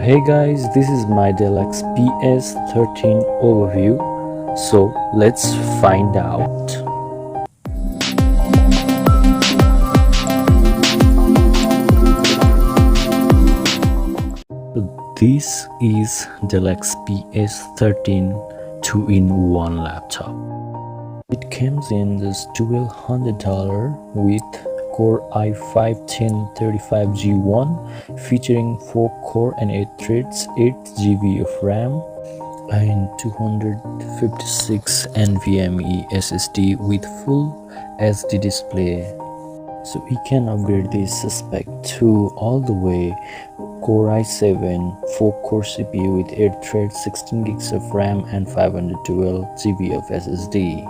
Hey guys, this is my Dell XPS 13 overview. So let's find out. This is Dell XPS 13 2-in-1 laptop. It comes in this $1,200 with Core i5-1035G1 featuring 4 core and 8 threads, 8 GB of RAM and 256 NVMe SSD with full SD display. So we can upgrade this spec to all the way Core i7 4-core CPU with 8 threads, 16 gigs of RAM and 512 GB of SSD.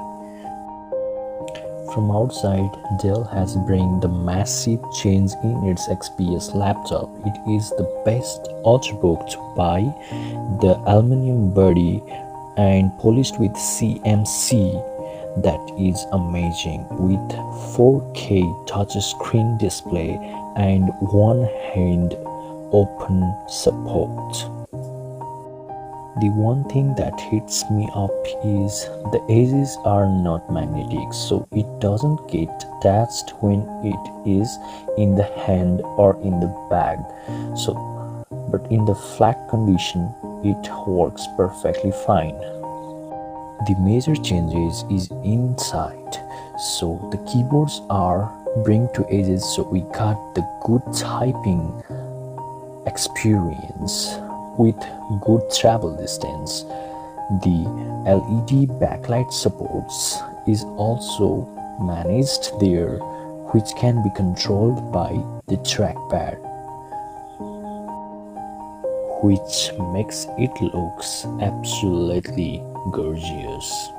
From outside, Dell has brought the massive change in its XPS laptop. It is the best Ultrabook to buy. The aluminum body and polished with CMC, that is amazing, with 4K touchscreen display and one-hand open support. The one thing that hits me up is the edges are not magnetic, so it doesn't get attached when it is in the hand or in the bag. But in the flat condition, it works perfectly fine. The major changes is inside, so the keyboards are bring to edges, so we got the good typing experience with good travel distance. The LED backlight supports is also managed there, which can be controlled by the trackpad, which makes it looks absolutely gorgeous.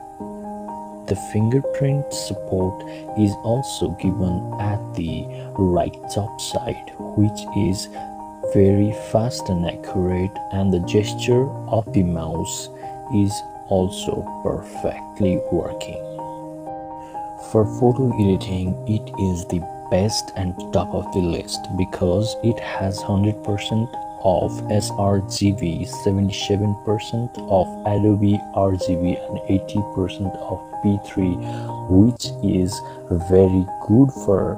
The fingerprint support is also given at the right top side, which is very fast and accurate, and the gesture of the mouse is also perfectly working. For photo editing, it is the best and top of the list because it has 100% of sRGB, 77% of Adobe RGB and 80% of P3, which is very good for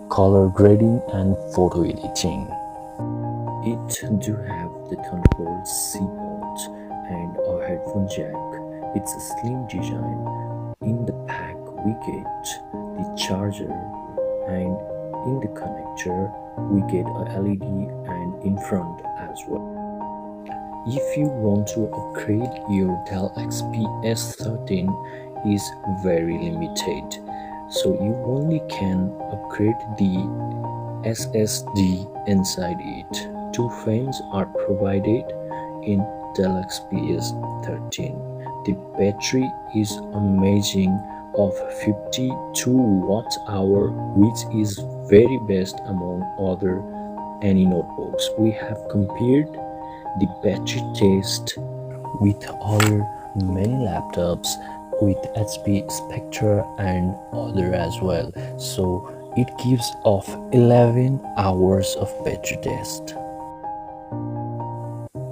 color grading and photo editing. It do have the Thunderbolt C port and a headphone jack. It's a slim design. In the pack we get the charger, and in the connector we get a LED and in front as well. If you want to upgrade, your Dell XPS 13 is very limited, so you only can upgrade the SSD inside it. 2 fans are provided in Dell XPS 13. The battery is amazing of 52 watt-hour, which is very best among other any notebooks. We have compared the battery test with other many laptops with HP Spectra and other as well. So it gives off 11 hours of battery test.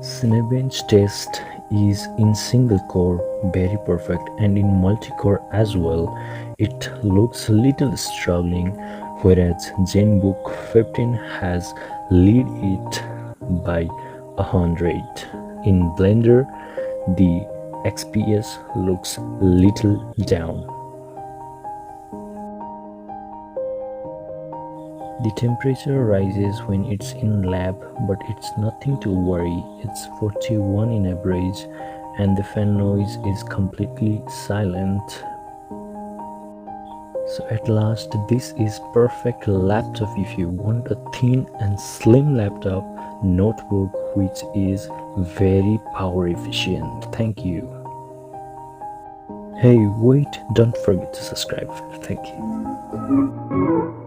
Cinebench test is in single core, very perfect, and in multi-core as well. It looks a little struggling, whereas ZenBook 15 has lead it by 100. In Blender, the XPS looks little down. The temperature rises when it's in lab, but it's nothing to worry. It's 41 in average and the fan noise is completely silent. So at last, this is perfect laptop if you want a thin and slim laptop notebook which is very power efficient. Thank you. Hey, wait, don't forget to subscribe. Thank you.